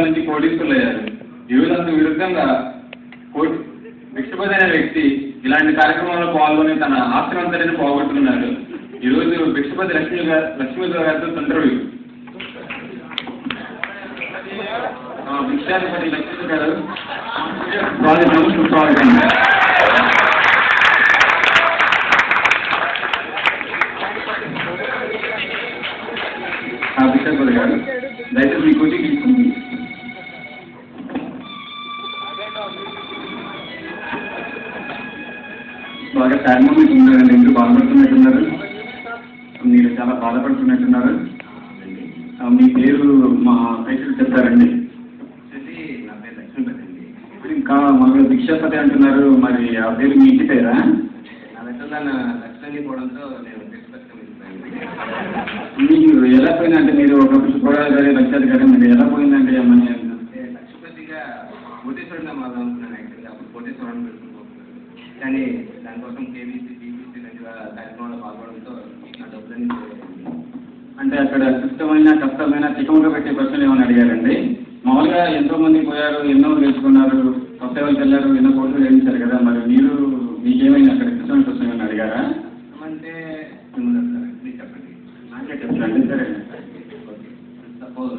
నుంచి పోలీసులు అయ్యారు. ఈ రోజు అందుకు విరుద్ధంగా భిక్షపతి అనే వ్యక్తి ఇలాంటి కార్యక్రమంలో పాల్గొని తన ఆస్తినంతటిని పోగొట్టుకున్నాడు. ఈ రోజు భిక్షపతి లక్ష్మీ గారితో ఇంటర్వ్యూ. భిక్షాధిపతి లక్ష్మీ గారు స్వాగతం. భిక్షాధిపతి గారు దయచేసి మీ కోటి తీసుకుంది. బాగా సాడ్ మూమెంట్ ఉన్నారండి. ఎందుకు బాధపడుతున్నట్టున్నారు? మీరు చాలా బాధపడుతున్నట్టున్నారు. మీ పేరు మా పైసలు చెప్తారండి. నా పేరు లక్ష్మీపతి అండి. ఇంకా మాకు భిక్షాపతి అంటున్నారు, మరి ఆ పేరు మీ ఇంటి పేరా? నా దగ్గర లక్ష్మీ పోవడంతో నేను మీకు ఎలా పోయిందంటే మీరు ఒకప్పుడు చూడాలి గారి లక్ష్యాలు గారి మీరు ఎలా పోయిందంటే ఏమని అంటే లక్ష్మీపతిగా కోటేశ్వరుడిగా మాకు అనుకున్నాను. యాక్చువల్గా అప్పుడు కోటేశ్వరుని పెట్టుకుంటున్నాను. కానీ దానికోసం కేబీసీ బీబీసీ లాంటి కార్యక్రమాల్లో పాల్గొనడంతో నా డబ్బులన్నీ అంటే అక్కడ క్లిష్టమైన కష్టమైన చికముగా పెట్టే ప్రశ్నలు ఏమైనా అడిగారండి? మామూలుగా ఎంతో మంది పోయారు, ఎన్నో తెలుసుకున్నారు, కొత్త ఎవరికి వెళ్ళారు, ఎన్నో కోర్సులు వేయించారు కదా, మరి మీరు మీకేమైనా అక్కడ క్లిష్టమైన ప్రశ్నలు ఏమైనా అడిగారా? అంటే చెప్పండి. నాకే చెప్తాండి. సరే ఓకే. సపోజ్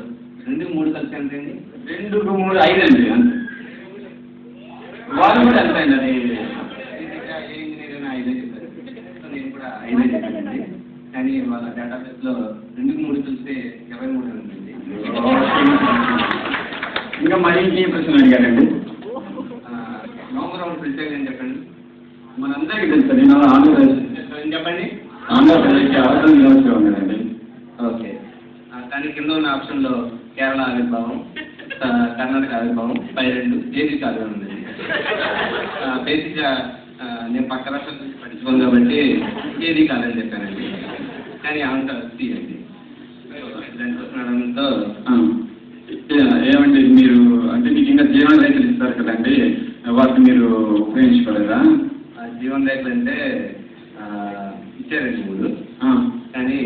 2, 3 కలిసి ఎంత అండి? 2, 3, 5 అండి. అంతే. వాళ్ళు కూడా ఎంత అండి? అది ఏ ఇంజనీర్ 5 చెప్పారు. సో నేను కూడా 5 చెప్పానండి. కానీ వాళ్ళ డేటాబేస్లో 2, 3 కలిస్తే 23 ఉందండి. ఇంకా మరి ఇంకేం ప్రశ్నలు అడిగారండి? లాంగ్ రౌండ్ ఫిల్టర్ అని చెప్పండి. మనందరికీ తెలుసు. నేను ఆంధ్రప్రదేశ్ చెప్పండి. ఆంధ్రప్రదేశ్కి అవసరం యూనివర్సిటీ ఉన్నదండి. ఓకే. కానీ కింద ఉన్న ఆప్షన్లో కేరళ ఆవిర్భావం, కర్ణాటక ఆవిర్భావం, పై 2 ఏది కాదు ఉందండి. బేసిక్గా నేను పక్క రాష్ట్రాల నుంచి పట్టించుకోను కాబట్టి ఏది కాదని చెప్పానండి. కానీ ఆన్సర్ సి అండి. దానికోసం అనడంతో ఏమంటే మీరు అంటే మీకు ఇంకా జీవన రైతులు ఇస్తారు కదండి, వాటిని మీరు ఉపయోగించుకోలేదా? జీవన రైతులు అంటే ఇచ్చారండి 3. కానీ